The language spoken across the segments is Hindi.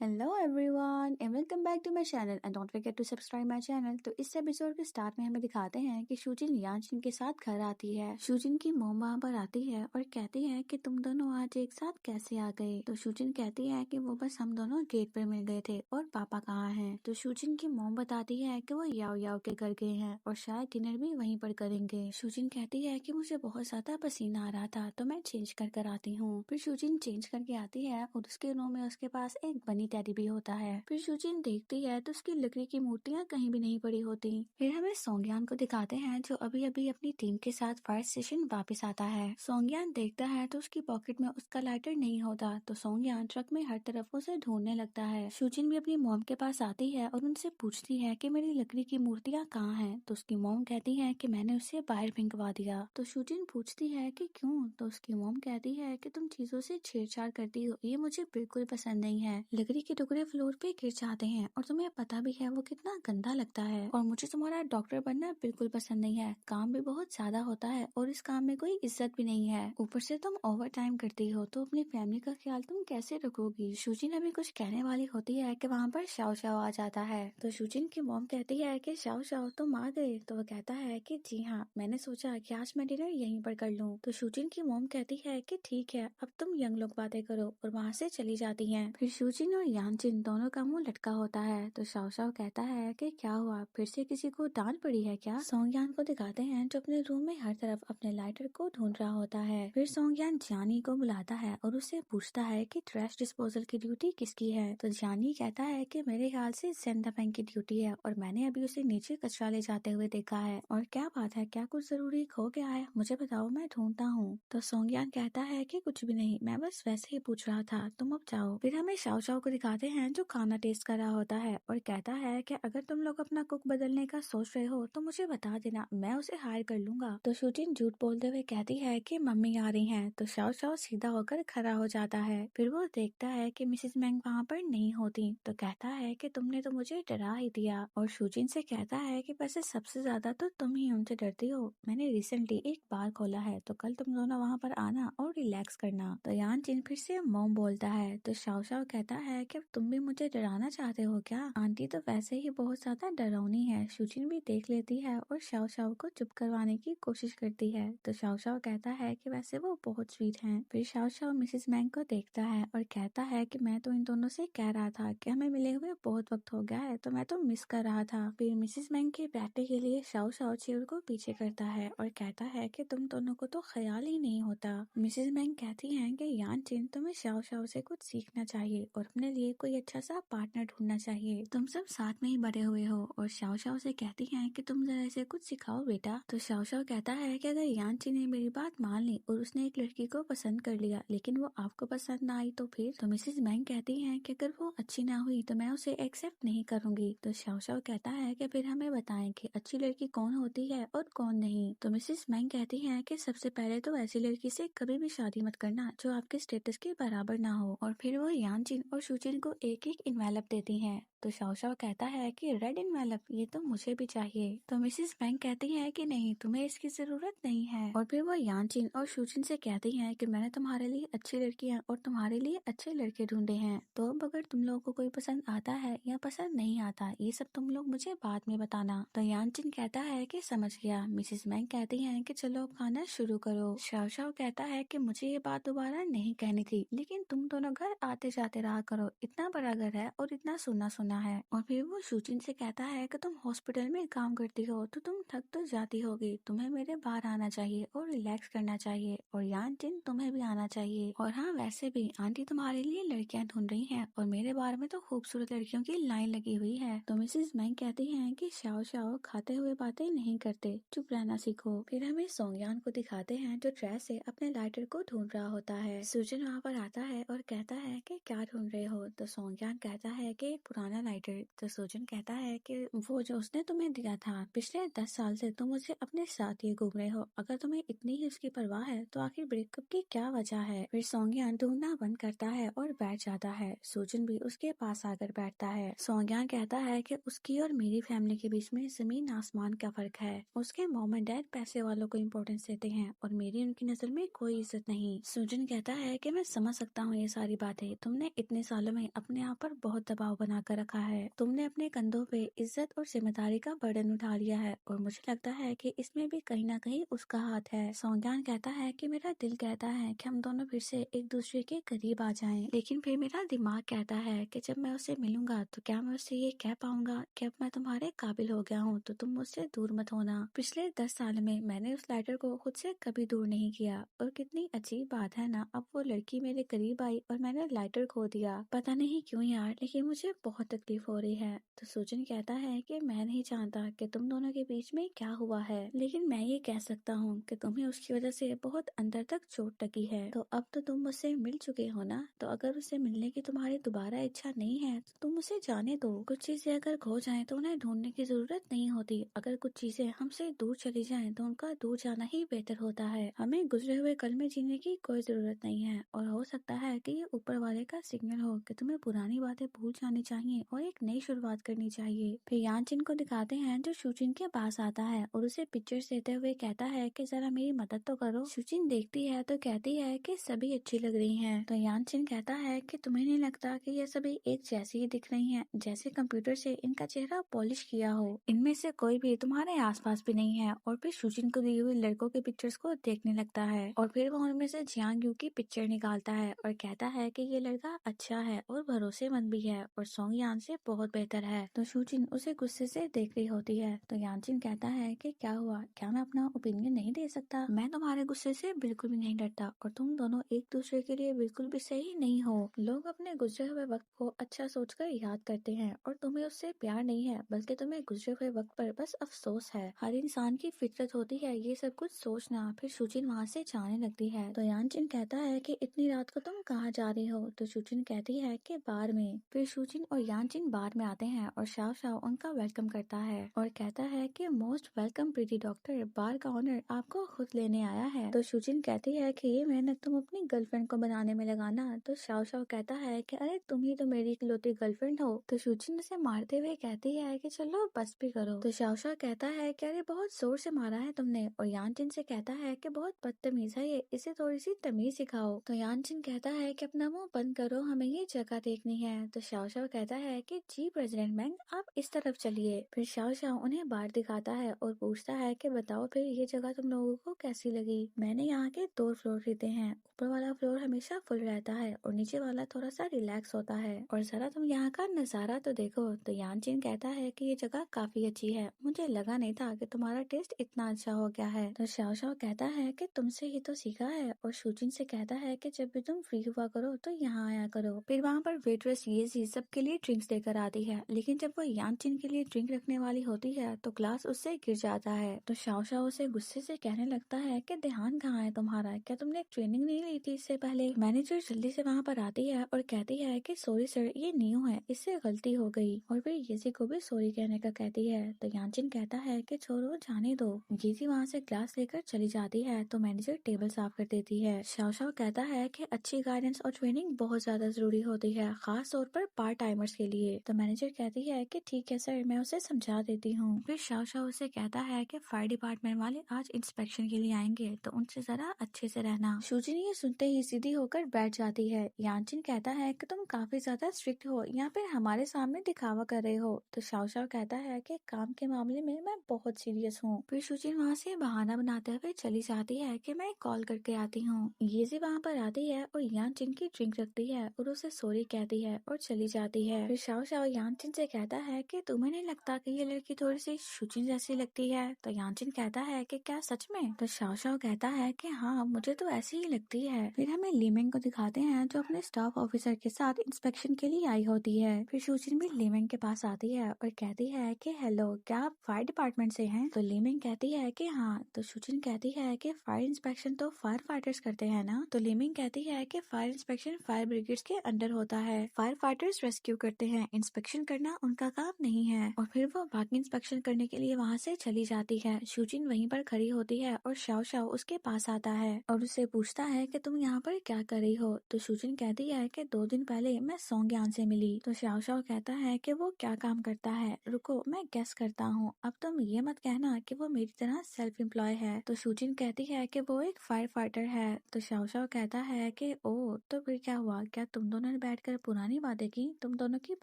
Hello everyone and welcome back to my channel and don't forget to subscribe my channel. तो इस एपिसोड के स्टार्ट में हमें दिखाते हैं कि शूजिन यानचिन के साथ घर आती है। शूजिन की मॉम वहाँ पर आती है और कहती है कि तुम दोनों आज एक साथ कैसे आ गए। तो शूजिन कहती है कि वो बस हम दोनों गेट पर मिल गए थे और पापा कहाँ हैं। तो शूजिन की मॉम बताती है कि वो याओ याओ के घर गए हैं और शायद डिनर भी वहीं पर करेंगे। शूजिन कहती है कि मुझे बहुत ज्यादा पसीना आ रहा था तो मैं चेंज कर आती हूँ। फिर शूजिन चेंज करके आती है और उसके रूम में उसके पास एक बनी टेडी भी होता है। फिर शूजिन देखती है तो उसकी लकड़ी की मूर्तियाँ कहीं भी नहीं पड़ी होती। फिर हमें सोंगयान को दिखाते हैं जो अभी अभी अपनी टीम के साथ फायर स्टेशन वापस आता है। सोंगयान देखता है तो उसकी पॉकेट में उसका लाइटर नहीं होता। तो सोंगयान ट्रक में हर तरफ उसे ढूंढने लगता है। शूजिन भी अपनी मॉम के पास आती है और उनसे पूछती है कि मेरी लकड़ी की मूर्तियाँ कहाँ हैं। तो उसकी मॉम कहती है कि मैंने उसे बाहर फेंकवा दिया। तो शूजिन पूछती है कि क्यों। तो उसकी मॉम कहती है कि तुम चीजों से छेड़छाड़ करती हो, ये मुझे बिल्कुल पसंद नहीं है। लकड़ी के टुकड़े फ्लोर पे गिर जाते हैं और तुम्हें पता भी है वो कितना गंदा लगता है। और मुझे तुम्हारा डॉक्टर बनना बिल्कुल पसंद नहीं है, काम भी बहुत ज्यादा होता है और इस काम में कोई इज्जत भी नहीं है। ऊपर से तुम ओवर टाइम करती हो तो अपनी फैमिली का ख्याल तुम कैसे रखोगी। शूजिन अभी कुछ कहने वाली होती है कि वहाँ पर शाओ शाओ आ जाता है। तो शूजिन की मॉम कहती है कि शाओ शाओ तुम आ गए। तो वो कहता है कि जी हाँ, मैंने सोचा कि आज मैं डिनर यहीं पर कर लूँ। तो शूजिन की मॉम कहती है कि ठीक है, अब तुम यंग लोग बातें करो और वहाँ से चली जाती हैं। फिर शूजिन और यानचिन दोनों का मुंह लटका होता है। तो शाओ शाओ कहता है कि क्या हुआ, फिर से किसी को डांट पड़ी है क्या। सोंगयान को दिखाते हैं जो अपने रूम में हर तरफ अपने लाइटर को ढूंढ रहा होता है। फिर सोंगयान जानी को बुलाता है और उससे पूछता है कि ट्रैश डिस्पोजल की ड्यूटी किसकी है। तो जानी कहता है कि मेरे ख्याल से सेंदापेंग की ड्यूटी है और मैंने अभी उसे नीचे कचरा ले जाते हुए देखा है। और क्या बात है, क्या कुछ जरूरी खो गया है, मुझे बताओ, मैं ढूंढता हूँ। तो सोंगयान कहता है कि कुछ भी नहीं, मैं बस वैसे ही पूछ रहा था, तुम अब जाओ। फिर हमें शाओ शाओ को दिखाते हैं जो खाना टेस्ट कर रहा होता है और कहता है कि अगर तुम लोग अपना कुक बदलने का सोच रहे हो तो मुझे बता देना, मैं उसे हायर कर लूंगा। तो शूजिन झूठ बोलते हुए कहती है कि मम्मी आ रही हैं। तो शाओ शाओ सीधा होकर खड़ा हो जाता है। फिर वो देखता है कि मिसेस मैंग वहाँ पर नहीं होती। तो कहता है कि तुमने तो मुझे डरा ही दिया। और शूजिन से कहता है कि वैसे सबसे ज्यादा तो तुम ही उनसे डरती हो, मैंने रिसेंटली एक बार खोला है तो कल तुम दोनों वहाँ पर आना और रिलैक्स करना। तो यानचिन फिर से मॉम बोलता है। तो शाओ शाओ कहता है कि तुम भी मुझे डराना चाहते हो क्या, आंटी तो वैसे ही बहुत ज्यादा डरावनी है। शूजिन भी देख लेती है और शाओ शाओ को चुप करवाने की कोशिश करती है। तो शाओ शाओ कहता है कि वैसे वो बहुत स्वीट हैं। फिर शाओ शाओ मिसेस मैंग को देखता है और कहता है कि मैं तो इन दोनों से कह रहा था कि हमें मिले हुए बहुत वक्त हो गया है, तो मैं तो मिस कर रहा था। फिर मिसेस मैंग के बैठने के लिए शाओ शाओ चेयर को पीछे करता है और कहता है कि तुम दोनों को तो ख्याल ही नहीं होता। मिसेस मैंग कहती हैं कि यानचिन, तुम्हें शाओ शाओ से कुछ सीखना चाहिए और अपने लिए कोई अच्छा सा पार्टनर ढूंढना चाहिए, तुम सब साथ में ही बड़े हुए हो। और शाओ शाओ से कहती हैं कि तुम जरा इसे कुछ सिखाओ बेटा। तो शाओ शाओ कहता है कि अगर यानचिन ने मेरी बात मान ली और उसने एक लड़की को पसंद कर लिया लेकिन वो आपको पसंद ना आई तो फिर। तो मिसेस मैंग कहती हैं कि अगर वो अच्छी ना हुई तो मैं उसे एक्सेप्ट नहीं करूंगी। तो शाओ शाओ कहता है कि फिर हमें बताएं कि अच्छी लड़की कौन होती है और कौन नहीं। तो मिसेस मैंग कहती हैं कि सबसे पहले तो ऐसी लड़की से कभी भी शादी मत करना जो आपके स्टेटस के बराबर ना हो। और फिर वो यानचिन और शूजिन को एक एक इन्वेलप देती हैं। तो शाओ शाओ कहता है कि रेड इन्वेलप, ये तो मुझे भी चाहिए। तो मिसेस मैंग कहती है कि नहीं, तुम्हें इसकी जरूरत नहीं है। और फिर वो यानचिन और शूजिन से कहती हैं कि मैंने तुम्हारे लिए अच्छी लड़कियां और तुम्हारे लिए अच्छे लड़के ढूंढे हैं, तो अब अगर तुम लोगों को कोई पसंद आता है या पसंद नहीं आता, ये सब तुम लोग मुझे बाद में बताना। तो यानचिन कहता है कि समझ गया। मिसेस मैंग कहती हैं कि चलो अब खाना शुरू करो। शाओ शाओ कहता है कि मुझे ये बात दोबारा नहीं कहनी थी, लेकिन तुम दोनों घर आते जाते रहा करो, इतना बड़ा घर है और इतना सुना सुना है। और फिर वो शूजिन से कहता है कि तुम हॉस्पिटल में काम करती हो तो तुम थक तो जाती होगी, तुम्हें मेरे बाहर आना चाहिए और रिलैक्स करना चाहिए। और यानचिन, तुम्हें भी आना चाहिए। और हाँ, वैसे भी आंटी तुम्हारे लिए लड़कियां ढूंढ रही हैं और मेरे बार में तो खूबसूरत लड़कियों की लाइन लगी हुई है। तो मिसेस मैंग कहती हैं कि शाओ शाओ, खाते हुए बातें नहीं करते, चुप रहना सीखो। फिर हमें सोंगयान को दिखाते हैं जो ट्रेस से अपने लाइटर को ढूंढ रहा होता है। सुजन वहाँ पर आता है और कहता है कि क्या ढूंढ रहे हो। तो सोंगयान कहता है कि एक पुराना वाला लाइटर। तो सूजन कहता है कि वो जो उसने तुम्हें दिया था, पिछले 10 साल से तुम उसे अपने साथ ही घूम रहे हो। अगर तुम्हें इतनी ही उसकी परवाह है तो आखिर ब्रेकअप की क्या वजह है। फिर सोंग्यान ढूंढना बंद करता है और बैठ जाता है। सूजन भी उसके पास आकर बैठता है। सोंग्यान कहता है कि उसकी और मेरी फैमिली के बीच में जमीन आसमान का फर्क है। उसके मॉम एंड डैड पैसे वालों को इम्पोर्टेंस देते हैं और मेरी उनकी नजर में कोई इज्जत नहीं। सूजन कहता है कि मैं समझ सकता हूँ ये सारी बातें। तुमने इतने सालों में अपने आप पर बहुत दबाव बनाकर रखा है। तुमने अपने कंधों पे इज्जत और जिम्मेदारी का बर्डन उठा लिया है और मुझे लगता है कि इसमें भी कहीं ना कहीं उसका हाथ है। सोंग्यान कहता है कि मेरा दिल कहता है कि हम दोनों फिर से एक दूसरे के करीब आ जाएं, लेकिन फिर मेरा दिमाग कहता है कि जब मैं उसे मिलूंगा तो क्या मैं उससे ये कह पाऊंगा कि अब मैं तुम्हारे काबिल हो गया हूँ, तो तुम मुझसे दूर मत होना। पिछले 10 साल में मैंने उस लाइटर को खुद से कभी दूर नहीं किया और कितनी अजीब बात है ना, अब वो लड़की मेरे करीब आई और मैंने लाइटर खो दिया। पता नहीं क्यों यार, लेकिन मुझे बहुत तकलीफ हो रही है। तो सूजन कहता है कि मैं नहीं जानता कि तुम दोनों के बीच में क्या हुआ है, लेकिन मैं ये कह सकता हूँ कि तुम्हें उसकी वजह से बहुत अंदर तक चोट लगी है। तो अब तो तुम मुझसे मिल चुके हो ना, तो अगर उससे मिलने की तुम्हारी दोबारा इच्छा नहीं है तो तुम उसे जाने दो। कुछ चीजें अगर खो जाएं तो उन्हें ढूंढने की जरूरत नहीं होती। अगर कुछ चीजें हमसे दूर चली जाएं तो उनका दूर जाना ही बेहतर होता है। हमें गुजरे हुए कल में जीने की कोई जरूरत नहीं है और हो सकता है कि ये ऊपर वाले का सिग्नल हो कि तुम्हें पुरानी बातें भूल जानी चाहिए और एक नई शुरुआत करनी चाहिए। फिर यानचिन को दिखाते हैं जो शूजिन के पास आता है और उसे पिक्चर्स देते हुए कहता है कि जरा मेरी मदद तो करो। शूजिन देखती है तो कहती है कि सभी अच्छी लग रही हैं। तो यानचिन कहता है कि तुम्हें नहीं लगता कि ये सभी एक जैसी ही दिख रही हैं, जैसे कंप्यूटर से इनका चेहरा पॉलिश किया हो। इनमें से कोई भी तुम्हारे आसपास भी नहीं है। और फिर शूजिन को दी हुई लड़कों के पिक्चर्स को देखने लगता है और फिर वो उनमें से जियांग यू की पिक्चर निकालता है और कहता है कि ये लड़का अच्छा है और भरोसेमंद भी है और सोंग यान से बहुत बेहतर है। तो शूजिन उसे गुस्से से देख रही होती है। तो यानचिन कहता है कि क्या हुआ, क्या मैं अपना ओपिनियन नहीं दे सकता? मैं तुम्हारे गुस्से से बिल्कुल भी नहीं डरता और तुम दोनों एक दूसरे के लिए बिल्कुल भी सही नहीं हो। लोग अपने गुजरे हुए वक्त को अच्छा सोचकर याद करते हैं और तुम्हें उससे प्यार नहीं है, बल्कि तुम्हें गुजरे हुए वक्त पर बस अफसोस है। हर इंसान की फितरत होती है ये सब कुछ सोचना। फिर शूजिन वहाँ से जाने लगती है। तो यानचिन कहता है कि इतनी रात को तुम कहाँ जा रही हो? तो शूजिन कहती है कि बार में। फिर शूजिन और यानचिन बार में आते हैं और शाओ शाओ उनका वेलकम करता है और कहता है कि मोस्ट वेलकम प्रीति डॉक्टर, बार का ऑनर आपको खुद लेने आया है। तो शूजिन कहती है कि ये मेहनत तुम अपनी गर्लफ्रेंड को बनाने में लगाना। तो शाओ शाओ कहता है कि अरे तुम ही तो मेरी इकलौती गर्लफ्रेंड हो। तो शूजिन उसे मारते हुए कहती है कि चलो बस भी करो। तो शाओ शाओ कहता है कि अरे बहुत जोर से मारा है तुमने। और यानचिन से कहता है कि बहुत बदतमीज है ये, इसे थोड़ी सी तमीज सिखाओ। तो यानचिन कहता है कि अपना मुंह बंद करो, हमें ये जगह देखनी है। तो शाओ शाओ कहता है कि जी प्रेसिडेंट मैंग, आप इस तरफ चलिए। फिर शाओ शाओ उन्हें बाहर दिखाता है और पूछता है कि बताओ फिर ये जगह तुम लोगों को कैसी लगी? मैंने यहाँ के 2 फ्लोर खरीदे हैं। ऊपर वाला फ्लोर हमेशा फुल रहता है और नीचे वाला थोड़ा सा रिलैक्स होता है। और जरा तुम यहाँ का नजारा तो देखो। तो यानचिन कहता है कि ये जगह काफी अच्छी है, मुझे लगा नहीं था कि तुम्हारा टेस्ट इतना अच्छा हो गया है। तो शाओ शाओ कहता है कि तुमसे ही तो सीखा है। और शूजिन से कहता है कि जब भी तुम फ्री हुआ करो तो यहाँ आया करो। फिर वहाँ पर वेट्रेस ये चीज सबके लिए ड्रिंक्स लेकर आती है, लेकिन जब वो यानचिन के लिए ड्रिंक रखने वाली होती है तो ग्लास उससे गिर जाता है। तो शाओ शाओ उसे गुस्से से कहने लगता है कि ध्यान कहाँ है तुम्हारा, क्या तुमने ट्रेनिंग नहीं ली थी इससे पहले? मैनेजर जल्दी से वहाँ पर आती है और कहती है कि सॉरी सर, ये न्यू है, इससे गलती हो गई। और फिर येजी को भी सॉरी कहने का कहती है। तो यानचिन कहता है कि छोड़ो जाने दो। येजी वहाँ से ग्लास लेकर चली जाती है तो मैनेजर टेबल साफ कर देती है। शाओ शाओ कहता है कि अच्छी गाइडेंस और ट्रेनिंग बहुत ज्यादा जरूरी होती है, खास तौर पर पार्ट टाइमर्स के लिए। तो मैनेजर कहती है कि ठीक है सर, मैं उसे समझा देती हूँ। फिर शाओ शाओ उसे कहता है कि फायर डिपार्टमेंट वाले आज इंस्पेक्शन के लिए आएंगे, तो उनसे जरा अच्छे से रहना। शूजिन ये सुनते ही सीधी होकर बैठ जाती है। यानचिन कहता है कि तुम काफी ज्यादा स्ट्रिक्ट हो या फिर हमारे सामने दिखावा कर रहे हो। तो शाओ शाओ कहता है कि काम के मामले में मैं बहुत सीरियस हूँ। फिर शूजिन वहाँ से बहाना बनाते हुए चली जाती है कि मैं कॉल करके आती हूँ। येजी वहाँ पर आती है और यानचिन की ड्रिंक रखती है और उसे सॉरी कहती है और चली जाती है। फिर शाओ शाओ यानचिन से कहता है कि तुम्हें नहीं लगता कि ये लड़की थोड़ी सी शूजिन जैसी लगती है? तो यानचिन कहता है कि क्या सच में? तो शाओ शाओ कहता है कि हाँ, मुझे तो ऐसी ही लगती है। फिर हमें लीमेंग को दिखाते हैं जो अपने स्टाफ ऑफिसर के साथ इंस्पेक्शन के लिए आई होती है। फिर शूजिन भी लीमेंग के पास आती है और कहती है कि हेलो, क्या आप फायर डिपार्टमेंट से हैं? तो लीमेंग कहती है कि हाँ। तो शूजिन कहती है कि फायर इंस्पेक्शन तो फायर फाइटर्स करते हैं ना? तो लीमेंग कहती है कि फायर इंस्पेक्शन फायर ब्रिगेड्स के अंडर होता है, फायर फाइटर्स रेस्क्यू करते हैं इंस्पेक्शन करना उनका काम नहीं है। और फिर वो बाकी इंस्पेक्शन करने के लिए वहाँ से चली जाती है। शूजिन वहीं पर खड़ी होती है और शाओ शाओ उसके पास आता है और उससे पूछता है कि तुम यहाँ पर क्या कर रही हो। तो शूजिन कहती है कि 2 दिन पहले मैं सोंगयान से मिली। तो शाओ शाओ कहता है कि वो क्या काम करता है, रुको मैं गेस करता हूँ, अब तुम ये मत कहना कि वो मेरी तरह सेल्फ एम्प्लॉय है। तो शूजिन कहती है कि वो एक फायर फाइटर है। तो शाओ शाओ कहता है कि ओ तो फिर क्या हुआ, क्या तुम दोनों ने बैठकर पुरानी बातें की, तुम दोनों की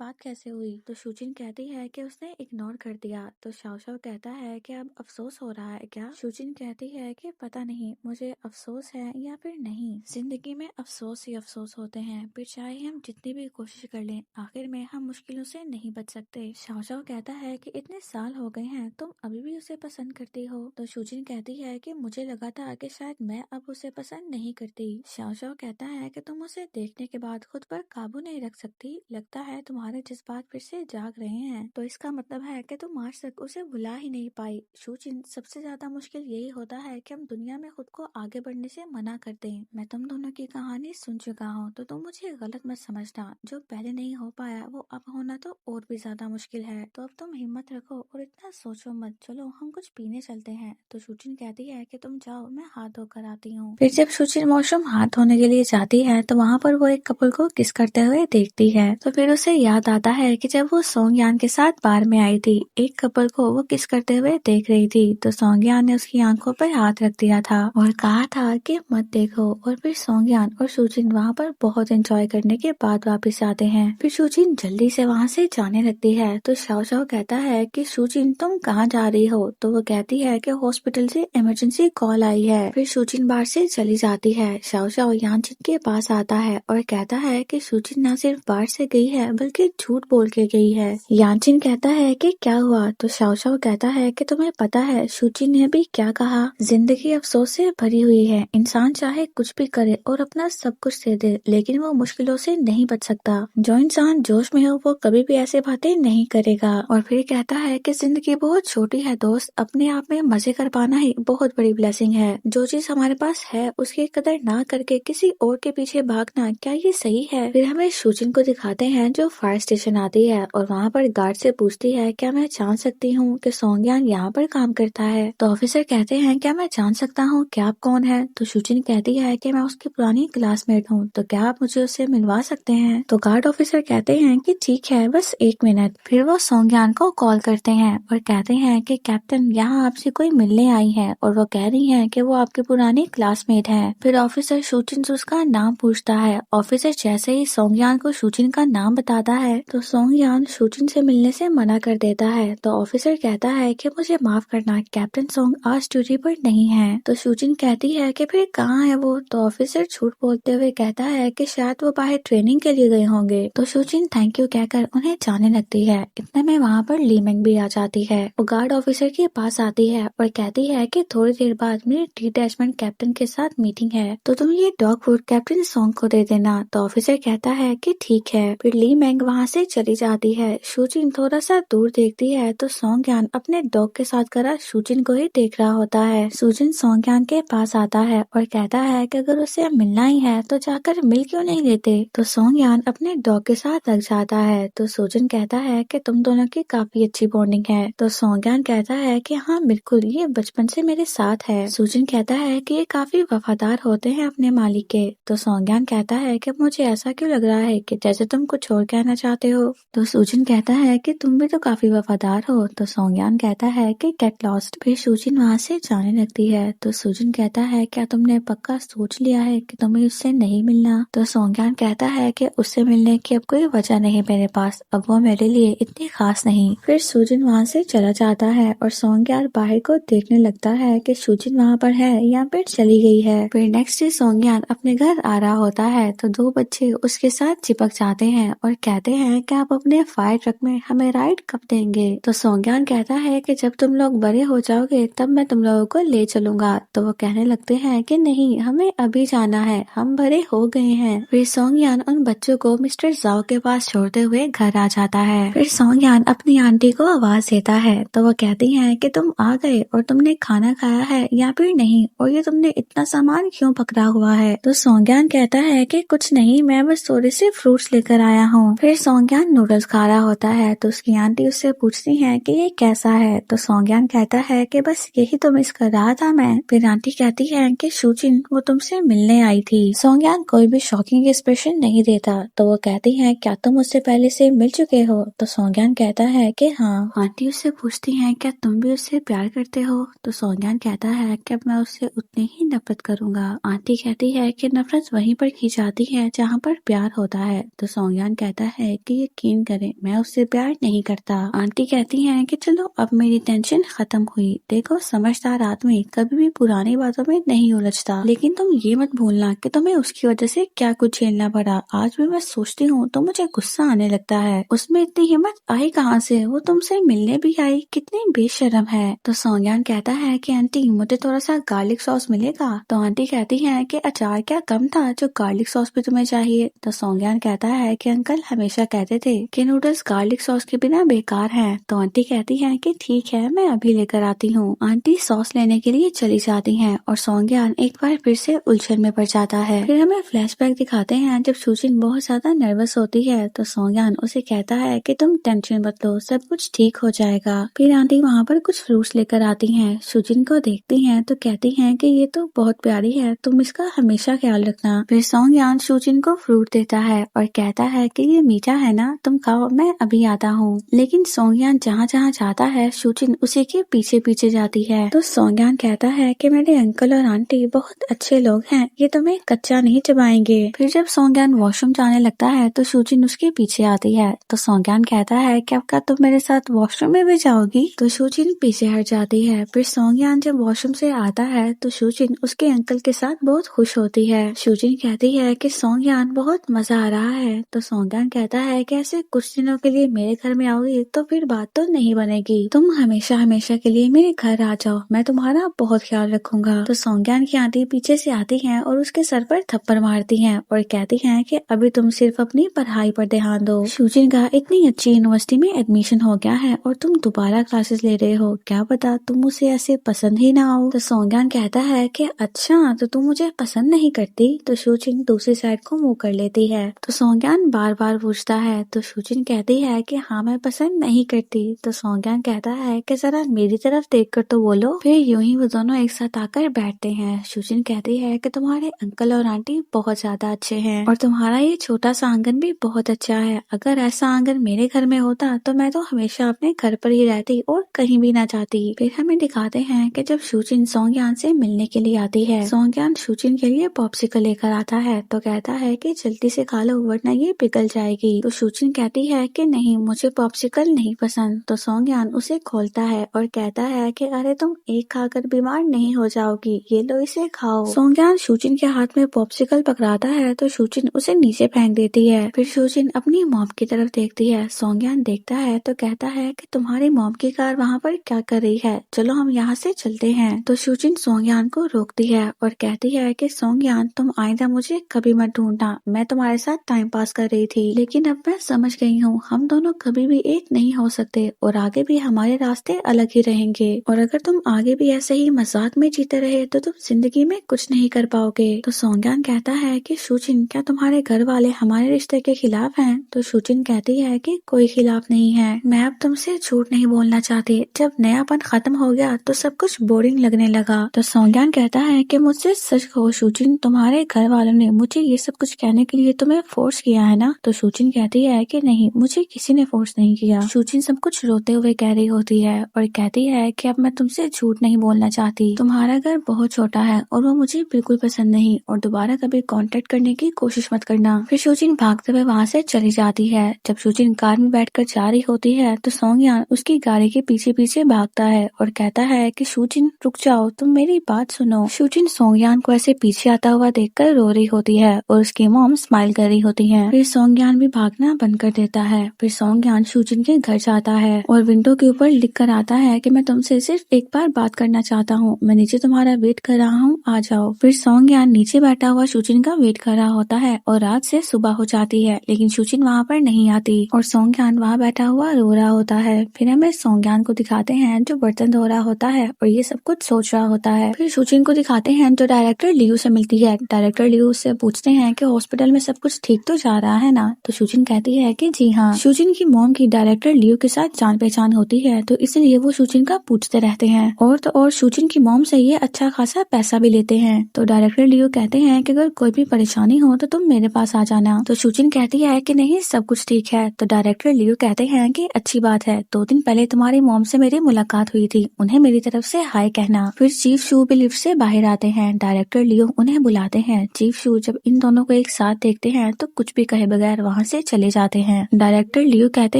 बात कैसे हुई। तो शूजिन कहती है कि उसने इग्नोर कर दिया। तो शाओ शाओ कहता है कि अब अफसोस हो रहा है क्या। शूजिन कहती है कि पता नहीं मुझे अफसोस है या फिर नहीं, जिंदगी में अफसोस ही अफसोस होते हैं, फिर चाहे हम जितनी भी कोशिश कर लें आखिर में हम मुश्किलों से नहीं बच सकते। शाओ शाओ कहता है कि इतने साल हो गए हैं तुम अभी भी उसे पसंद करती हो। तो शूजिन कहती है कि मुझे लगा था कि शायद मैं अब उसे पसंद नहीं करती। शाओ शाओ कहता है कि तुम उसे देखने के बाद खुद पर काबू नहीं रख सकती, लगता है तुम्हारे जज्बात फिर से जाग रहे हैं, तो इसका मतलब है कि तुम आज तक उसे भुला ही नहीं पाई। शूजिन सबसे ज्यादा मुश्किल यही होता है कि हम दुनिया में खुद को आगे बढ़ने से मना कर दें। मैं तुम दोनों की कहानी सुन चुका हूँ तो तुम मुझे गलत मत समझना, जो पहले नहीं हो पाया वो अब होना तो और भी ज्यादा मुश्किल है, तो अब तुम हिम्मत रखो और इतना सोचो मत, चलो हम कुछ पीने चलते हैं। तो शूजिन कहती है कि तुम जाओ मैं हाथ धोकर आती हूँ। फिर जब शूजिन वॉशरूम हाथ धोने के लिए जाती है तो वहाँ पर वो एक कपल को किस करते हुए देखती है। तो फिर उसे याद आता है कि जब वो सोंगयान के साथ बार में आई थी, एक कपल को वो किस करते हुए देख रही थी। तो सोंगयान ने उसकी आंखों पर हाथ रख दिया था और कहा था कि मत देखो। और फिर सोंगयान और शूजिन वहाँ पर बहुत एंजॉय करने के बाद वापस आते हैं। फिर शूजिन जल्दी से वहाँ से जाने लगती है। तो शाओ शाओ कहता है कि शूजिन तुम कहाँ जा रही हो। तो वो कहती है कि हॉस्पिटल से इमरजेंसी कॉल आई है। फिर शूजिन बाहर से चली जाती है। शाओ शाओ यानचिन के पास आता है और कहता है कि शूजिन न सिर्फ बाहर से गई है बल्कि झूठ बोल के गई है। यानचिन कहता है कि क्या हुआ। तो शाओ शाओ कहता है कि तुम्हें पता है शूजिन ने अभी क्या कहा, जिंदगी अफसोस से भरी हुई है, इंसान चाहे कुछ भी करे और अपना सब कुछ दे दे लेकिन वो मुश्किलों से नहीं बच सकता। जो इंसान जोश में हो वो कभी भी ऐसे बातें नहीं करेगा। और फिर कहता है कि जिंदगी बहुत छोटी है दोस्त, अपने आप में मजे कर पाना ही बहुत बड़ी ब्लेसिंग है। जो चीज हमारे पास है उसकी कदर ना करके किसी और के पीछे भागना क्या ये सही है। फिर हमें शूजिन को दिखाते हैं जो फायर स्टेशन आती है और वहाँ पर गार्ड से पूछती है क्या मैं जान सकती हूँ कि सोंगयान यहाँ पर काम करता है। तो ऑफिसर कहते हैं क्या मैं जान सकता हूँ कि आप कौन है। तो शूजिन कहती है कि मैं उसकी पुरानी क्लासमेट हूँ, तो क्या आप मुझे उससे मिलवा सकते हैं। तो गार्ड ऑफिसर कहते हैं कि ठीक है बस 1 मिनट। फिर वो सोंगयान को कॉल करते हैं और कहते हैं कि कैप्टन यहाँ आपसे कोई मिलने आई है और वो कह रही है कि वो आपकी पुरानी क्लासमेट है। फिर ऑफिसर शूजिन से उसका नाम पूछता है। ऑफिसर जैसे ही सोंगयान को शूजिन का नाम बताता है तो सोंगयान शूजिन से मिलने से मना कर देता है। तो ऑफिसर कहता है कि मुझे माफ करना कैप्टन सोंग आज ड्यूटी पर नहीं है। तो शूजिन कहती है कि फिर कहाँ है वो। तो ऑफिसर झूठ बोलते हुए कहता है कि शायद वो बाहर ट्रेनिंग के लिए गए होंगे। तो शूजिन थैंक यू कहकर उन्हें जाने लगती है। इतने में वहाँ पर लीमेंग भी आ जाती है। वो गार्ड ऑफिसर के पास आती है और कहती है कि थोड़ी देर बाद मेरी डिटैचमेंट कैप्टन के साथ मीटिंग है, तो तुम ये डॉग फूड कैप्टन सोंग को दे देना। तो ऑफिसर कहता है कि ठीक है। फिर ली मैंग वहाँ से चली जाती है। शूजिन थोड़ा सा दूर देखती है तो सोंगयान अपने डॉग के साथ खड़ा शूजिन को ही देख रहा होता है। शूजिन सोंगयान के पास आता है और कहता है कि अगर उसे मिलना ही है तो जाकर मिल क्यों नहीं लेते। तो सोंगयान अपने डॉग के साथ लग जाता है। तो शूजिन कहता है कि तुम दोनों की काफी अच्छी बॉन्डिंग है। तो सोंगयान कहता है कि हाँ बिल्कुल, ये बचपन से मेरे साथ है। शूजिन कहता है कि ये काफी वफादार होते हैं अपने मालिक के। तो सोंगयान कहता है कि मुझे ऐसा क्यों लग रहा है कि जैसे तुम कुछ और कहना चाहते हो। तो शूजिन कहता है कि तुम भी तो काफी वफादार हो। तो सोंगयान कहता है कि गेट लॉस्ट। फिर शूजिन वहाँ से जाने लगती है। तो शूजिन कहता है क्या तुमने पक्का सोच लिया है कि तुम्हें उससे नहीं मिलना। तो सोंगयान कहता है कि उससे मिलने की अब कोई वजह नहीं मेरे पास, अब वो मेरे लिए इतनी खास नहीं। फिर शूजिन वहाँ से चला जाता है और सोंगयान बाहर को देखने लगता है कि शूजिन वहाँ पर है या फिर चली गई है। फिर नेक्स्ट डे सोंगयान अपने घर आ रहा होता है तो 2 बच्चे उसके साथ चिपक जाते हैं और कहते हैं कि आप अपने फायर ट्रक में हमें राइड कब देंगे। तो सोंगयान कहता है कि जब तुम लोग बड़े हो जाओगे तब मैं तुम लोगों को ले चलूंगा। तो वो कहने लगते हैं कि नहीं, हमें अभी जाना है, हम बड़े हो गए हैं। फिर सोंगयान उन बच्चों को मिस्टर जाओ के पास छोड़ते हुए घर आ जाता है। फिर सोंगयान अपनी आंटी को आवाज देता है तो वो कहती है कि तुम आ गए और तुमने खाना खाया है या फिर नहीं, और ये तुमने इतना सामान क्यों पकड़ा हुआ है। तो सोंगयान कहता है कि कुछ नहीं, मैं बस थोड़े से फ्रूट्स लेकर आया हूँ। फिर सोंग्यान नूडल्स खा रहा होता है तो उसकी आंटी उससे पूछती है कि ये कैसा है। तो सोंग्यान कहता है कि बस यही तो मिस कर रहा था मैं। फिर आंटी कहती है कि शूजिन वो तुमसे मिलने आई थी। सोंग्यान कोई भी शॉकिंग एक्सप्रेशन नहीं देता तो वो कहती है क्या तुम मुझसे पहले से मिल चुके हो। तो सोंग्यान कहता है कि हाँ। आंटी उससे पूछती है क्या तुम भी उससे प्यार करते हो। तो सोंग्यान कहता है कि मैं उससे उतनी ही नफरत करूंगा। आंटी कहती है कि नफरत वहीं पर की जाती है जहाँ पर प्यार होता है। तो सोंग्यान कहता है कि यकीन करें मैं उससे प्यार नहीं करता। आंटी कहती हैं कि चलो अब मेरी टेंशन खत्म हुई। देखो समझदार आदमी कभी भी पुरानी बातों में नहीं उलझता, लेकिन तुम ये मत भूलना कि तुम्हें उसकी वजह से क्या कुछ झेलना पड़ा। आज भी मैं सोचती हूँ तो मुझे गुस्सा आने लगता है। उसमें इतनी हिम्मत आई कहाँ से, वो तुमसे मिलने भी आई, कितनी बेशर्म है। तो सोंग्यान कहता है कि आंटी मुझे थोड़ा सा गार्लिक सॉस मिलेगा। तो आंटी कहती है कि अचार क्या कम था जो गार्लिक सॉस भी तुम्हें चाहिए। तो सोंग्यान कहता है कि अंकल हमेशा कहते थे कि नूडल्स गार्लिक सॉस के बिना बेकार हैं। तो आंटी कहती है कि ठीक है मैं अभी लेकर आती हूँ। आंटी सॉस लेने के लिए चली जाती हैं और सोंग्यान एक बार फिर से उलझन में पड़ जाता है। फिर हमें फ्लैशबैक दिखाते हैं जब शूजिन बहुत ज्यादा नर्वस होती है तो सोंग्यान उसे कहता है कि तुम टेंशन मत लो, सब कुछ ठीक हो जाएगा। फिर आंटी वहाँ पर कुछ फ्रूट्स लेकर आती हैं। शूजिन को देखती हैं तो कहती हैं कि ये तो बहुत प्यारी है, तुम इसका हमेशा ख्याल रखना। फिर सोंग्यान शूजिन को फ्रूट देता है और कहता है कि ये मीठा है ना, तुम खाओ मैं अभी आता हूँ। लेकिन सोंग्यान जहाँ जहाँ जाता है शूजिन उसी के पीछे पीछे जाती है। तो सोंग्यान कहता है कि मेरे अंकल और आंटी बहुत अच्छे लोग हैं, ये तुम्हें कच्चा नहीं चबाएंगे। फिर जब सोंग्यान वॉशरूम जाने लगता है तो शूजिन उसके पीछे आती है। तो सोंग्यान कहता है कि अब क्या तुम मेरे साथ वॉशरूम में भी जाओगी। तो शूजिन पीछे हट जाती है। फिर सोंग्यान जब वॉशरूम से आता है तो शूजिन उसके अंकल के साथ बहुत खुश होती है। शूजिन कहती है कि सोंग्यान बहुत मजा आ रहा है। तो सोंग्यान कहता है कि ऐसे कुछ दिनों के लिए मेरे घर में आओगी तो फिर बात तो नहीं बनेगी, तुम हमेशा हमेशा के लिए मेरे घर आ जाओ, मैं तुम्हारा बहुत ख्याल रखूंगा। तो सोंग्यान की आंटी पीछे से आती हैं और उसके सर पर थप्पड़ मारती हैं और कहती हैं कि अभी तुम सिर्फ अपनी पढ़ाई पर ध्यान दो। शूजिन का इतनी अच्छी यूनिवर्सिटी में एडमिशन हो गया है और तुम दोबारा क्लासेस ले रहे हो, क्या पता तुम उसे ऐसे पसंद ही ना हो। तो सोंग्यान कहता है कि अच्छा तो तुम मुझे पसंद नहीं करती। तो शूजिन दूसरी साइड को मुंह कर लेती है। तो सोंग्यान बार बार पूछता है तो शूजिन कहती है कि हाँ मैं पसंद नहीं करती। तो सोंग्यान कहता है कि जरा मेरी तरफ देखकर तो बोलो। फिर यूं ही वो दोनों एक साथ आकर बैठते हैं। शूजिन कहती है कि तुम्हारे अंकल और आंटी बहुत ज्यादा अच्छे हैं और तुम्हारा ये छोटा सा आंगन भी बहुत अच्छा है। अगर ऐसा आंगन मेरे घर में होता तो मैं तो हमेशा अपने घर पर ही रहती और कहीं भी ना जाती। फिर हमें दिखाते हैं कि जब शूजिन सोंग्यान से मिलने के लिए आती है, सोंग्यान शूजिन के लिए पॉप्सिकल लेकर आता है तो कहता है कि जल्दी से खा लो वरना ये पिघल जाएगी। तो शूजिन कहती है कि नहीं मुझे पॉप्सिकल नहीं पसंद। तो सोंग्यान उसे खोलता है और कहता है कि अरे तुम एक खाकर बीमार नहीं हो जाओगी, ये लो इसे खाओ। सोंग्यान शूजिन के हाथ में पॉप्सिकल पकड़ाता है तो शूजिन उसे नीचे फेंक देती है। फिर शूजिन अपनी मॉम की तरफ देखती है। सोंग्यान देखता है तो कहता है कि तुम्हारी मॉम की कार वहाँ पर क्या कर रही है, चलो हम यहाँ से चलते हैं। तो शूजिन सोंग्यान को रोकती है और कहती है कि सोंग्यान तुम आइंदा मुझे कभी मत ढूंढना, मैं तुम्हारे साथ टाइम पास कर रही थी, लेकिन अब मैं समझ गई हूँ हम दोनों कभी भी एक नहीं हो सकते और आगे भी हमारे रास्ते अलग ही रहेंगे और अगर तुम आगे भी ऐसे ही मजाक में जीते रहे तो तुम जिंदगी में कुछ नहीं कर पाओगे। तो सोंग्यान कहता है कि शूजिन क्या तुम्हारे घर वाले हमारे रिश्ते के खिलाफ हैं। तो शूजिन कहती है कि कोई खिलाफ नहीं है, मैं अब तुमसे झूठ नहीं बोलना चाहती, जब नयापन खत्म हो गया तो सब कुछ बोरिंग लगने लगा। तो सोंग्यान कहता है कि मुझसे सच कहो शूजिन, तुम्हारे घर वालों ने मुझे ये सब कुछ कहने के लिए तुम्हें फोर्स किया है ना। तो शूजिन कहती है कि नहीं मुझे किसी ने फोर्स नहीं किया। शूजिन सब कुछ रोते हुए कह रही होती है और कहती है कि अब मैं तुमसे झूठ नहीं बोलना चाहती, तुम्हारा घर बहुत छोटा है और वो मुझे बिल्कुल पसंद नहीं और दोबारा कभी कांटेक्ट करने की कोशिश मत करना। फिर शूजिन भागते हुए वहाँ से चली जाती है। जब शूजिन कार में बैठकर जा रही होती है तो सोंग्यान उसकी गाड़ी के पीछे पीछे भागता है और कहता है कि शूजिन रुक जाओ, तुम मेरी बात सुनो। शूजिन सोंग्यान को ऐसे पीछे आता हुआ देखकर रो रही होती है और उसकी मॉम स्माइल कर रही होती है। फिर सोंग्यान भी भागना बंद कर देता है। फिर सोंग्यान शूजिन के घर जाता है और विंडो के ऊपर लिख कर आता है कि मैं तुमसे सिर्फ एक बार बात करना चाहता हूँ, मैं नीचे तुम्हारा वेट कर रहा हूँ, आ जाओ। फिर सोंग्यान नीचे बैठा हुआ शूजिन का वेट कर रहा होता है और रात से सुबह हो जाती है लेकिन शूजिन वहाँ पर नहीं आती और सोंग्यान वहाँ बैठा हुआ रो रहा होता है। फिर हमें सोंग्यान को दिखाते हैं जो बर्तन धो रहा होता है और ये सब कुछ सोच रहा होता है। फिर शूजिन को दिखाते हैं जो डायरेक्टर लियू से मिलती है। डायरेक्टर लियू से पूछते हैं कि हॉस्पिटल में सब कुछ ठीक तो जा रहा है ना। तो शूजिन कहती है कि जी हाँ। शूजिन की मॉम की डायरेक्टर लियो के साथ जान पहचान होती है, तो इसलिए वो शूजिन का पूछते रहते हैं और तो और शूजिन की मॉम से ये अच्छा खासा पैसा भी लेते हैं। तो डायरेक्टर लियो कहते हैं कि अगर कोई भी परेशानी हो तो तुम मेरे पास आ जाना। तो शूजिन कहती है कि नहीं, सब कुछ ठीक है। तो डायरेक्टर लियो कहते हैं कि अच्छी बात है, 2 दिन पहले तुम्हारी मॉम से मेरी मुलाकात हुई थी, उन्हें मेरी तरफ से हाय कहना। फिर चीफ शू भी लिफ्ट से बाहर आते हैं। डायरेक्टर लियो उन्हें बुलाते हैं। चीफ शू जब इन दोनों को एक साथ देखते हैं तो कुछ भी कहे बगैर वहाँ से चले जाते हैं। डायरेक्टर लियो कहते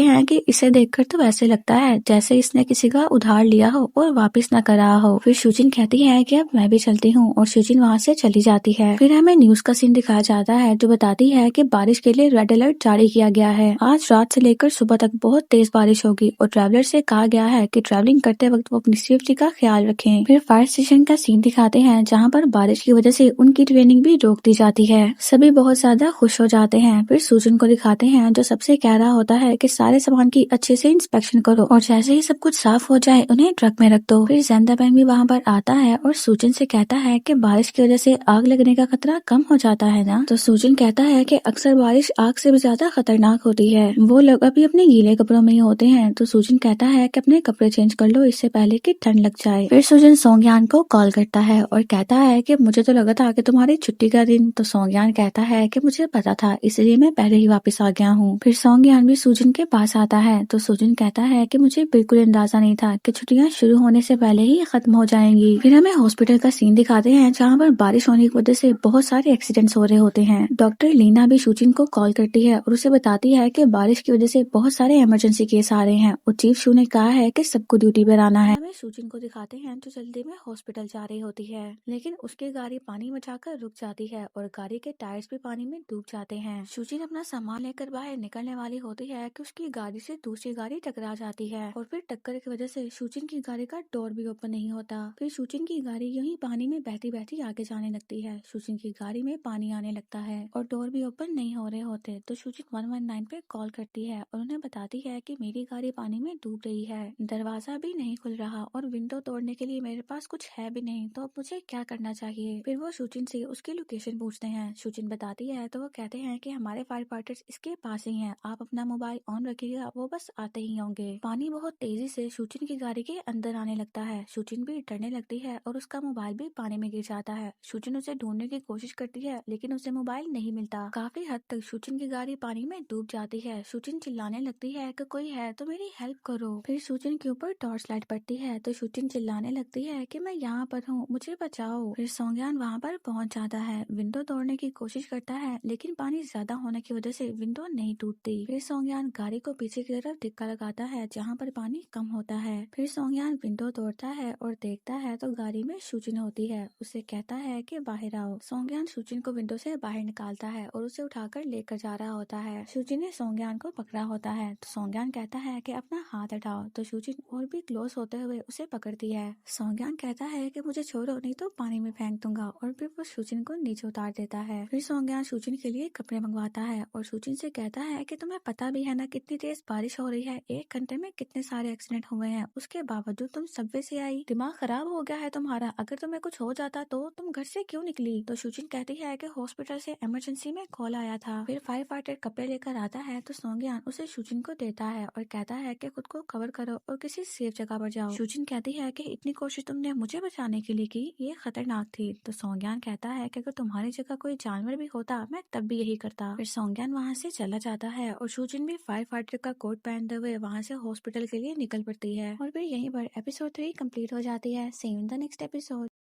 हैं कि इसे देखकर तो ऐसे लगता है जैसे इसने किसी का उधार लिया हो और वापस न कर रहा हो। फिर शूजिन कहती है कि अब मैं भी चलती हूँ और शूजिन वहाँ से चली जाती है। फिर हमें न्यूज का सीन दिखाया जाता है जो बताती है कि बारिश के लिए रेड अलर्ट जारी किया गया है। आज रात से लेकर सुबह तक बहुत तेज बारिश होगी और ट्रैवलर से कहा गया है कि ट्रैवलिंग करते वक्त वो अपनी सेफ्टी का ख्याल रखें। फिर फायर स्टेशन का सीन दिखाते हैं जहाँ पर बारिश की वजह से उनकी ट्रेनिंग भी रोक दी जाती है। सभी बहुत ज्यादा खुश हो जाते हैं। फिर सूजन को दिखाते हैं जो सबसे कह रहा होता है कि सारे सामान की अच्छे से इंस्पेक्शन करो और जैसे ही सब कुछ साफ हो जाए उन्हें ट्रक में रख दो। फिर ज़ेंदाबेंग भी वहाँ पर आता है और सूजन से कहता है कि बारिश की वजह से आग लगने का खतरा कम हो जाता है ना। तो सूजन कहता है कि अक्सर बारिश आग से भी ज्यादा खतरनाक होती है। वो लोग अभी अपने गीले कपड़ों में ही होते हैं। तो सूजन कहता है कि अपने कपड़े चेंज कर लो इससे पहले कि ठंड लग जाए। फिर सूजन सोंगयान को कॉल करता है और कहता है कि मुझे तो लगा था कि तुम्हारी छुट्टी का दिन। तो सोंगयान कहता है कि मुझे पता था, इसलिए मैं पहले ही वापस आ गया हूँ। फिर सोंगयान भी सूजन के पास आता है। तो सूजन कहता है कि मुझे बिल्कुल अंदाजा नहीं था कि छुट्टियां शुरू होने से पहले ही खत्म हो जाएंगी। फिर हमें हॉस्पिटल का सीन दिखाते हैं जहाँ पर बारिश होने की वजह से बहुत सारे एक्सीडेंट्स हो रहे होते हैं। डॉक्टर लीना भी सूजन को कॉल करती है और उसे बताती है कि बारिश की वजह से बहुत सारे इमरजेंसी केस आ रहे हैं और चीफ शू ने कहा है कि सबको ड्यूटी पर आना है। हमें सूजन को दिखाते हैं जो जल्दी में हॉस्पिटल जा रही होती है, लेकिन उसकी गाड़ी पानी में जाकर रुक जाती है और गाड़ी के टायर्स भी पानी में डूब जाते हैं। सूजन अपना सामान लेकर बाहर निकलने वाली होती है कि उसकी गाड़ी से दूसरी गाड़ी टकरा जाती है और फिर टक्कर की वजह से सूजन की गाड़ी का डोर भी ओपन नहीं होता। फिर सूजन की गाड़ी यूं ही पानी में बहती बहती आगे जाने लगती है। सूजन की गाड़ी में पानी आने लगता है और डोर भी ओपन नहीं हो रहे होते। तो सूजन 119 पे कॉल करती है और उन्हें बताती है कि मेरी गाड़ी पानी में डूब रही है, दरवाजा भी नहीं खुल रहा और विंडो तोड़ने के लिए मेरे पास कुछ है भी नहीं, तो अब मुझे क्या करना चाहिए। फिर वो सूजन से उसकी लोकेशन पूछते हैं। सूजन बताती है तो वो कहते हैं कि हमारे फायर फाइटर्स इसके पास ही हैं, आप अपना मोबाइल ऑन रखिएगा, वो बस आते ही होंगे। पानी बहुत तेजी से सूजन की गाड़ी के अंदर आने लगता है। सूजन भी डरने लगती है और उसका मोबाइल भी पानी में गिर जाता है। सूजन उसे ढूंढने की कोशिश करती है लेकिन उसे मोबाइल नहीं मिलता। काफी हद तक सूजन की गाड़ी पानी में डूब जाती है। सूजन चिल्लाने लगती है कि कोई है तो मेरी हेल्प करो। फिर सूजन के ऊपर टॉर्च लाइट पड़ती है तो सूजन चिल्लाने लगती है कि मैं यहाँ पर हूँ, मुझे बचाओ। फिर सोंगयान वहाँ पर पहुँच जाता है, विंडो तोड़ने की कोशिश करता है लेकिन पानी ज्यादा होने की वजह से विंडो नहीं टूटती। फिर सोंगयान गाड़ी को पीछे की तरफ धक्का लगाता है जहाँ पर पानी कम होता है। फिर सोंगयान विंडो तोड़ता है और देखता है तो गाड़ी में सूजन होती है। उसे कहता है कि बाहर आओ। सोंगयान सूजन को विंडो से बाहर निकालता है और उसे उठाकर लेकर जा रहा होता है। सूजन ने सोंगयान को पकड़ा होता है तो सोंगयान कहता है कि अपना हाथ हटाओ। तो सूजन और भी क्लोज होते हुए उसे पकड़ती है। सोंगयान कहता है कि मुझे छोड़ो नहीं तो पानी में फेंक दूंगा और फिर वो सूजन को नीचे उतार देता है। फिर सोंगयान सूजन के लिए कपड़े मंगवाता है और सूजन से कहता है कि तुम्हें पता भी है ना कितनी तेज बारिश हो रही है, 1 घंटे में कितने सारे एक्सीडेंट हुए हैं, उसके बावजूद तुम सबवे से आई, दिमाग खराब हो गया है तुम्हारा, अगर तुम्हें कुछ हो जाता तो तुम घर से क्यों निकली। तो सूजन कहती है कि हॉस्पिटल से इमरजेंसी में कॉल आया था। फिर फायर फाइटर कपड़े लेकर आता है तो सोंगयान उसे सूजन को देता है और कहता है कि खुद को कवर करो और किसी सेफ जगह पर जाओ। सूजन कहती है कि इतनी कोशिश तुमने मुझे बचाने के लिए की, ये खतरनाक थी। तो सोंगयान कहता है कि अगर तुम्हारी जगह कोई जानवर भी होता मैं तब भी यही करता। फिर सोंगयान वहाँ से चला जाता है और सूजन भी फायर फाइटर का कोट पहनते हुए वहाँ से हॉस्पिटल के लिए निकल पड़ती है और फिर यहीं पर एपिसोड 3 कंप्लीट हो जाती है। See you in the next episode.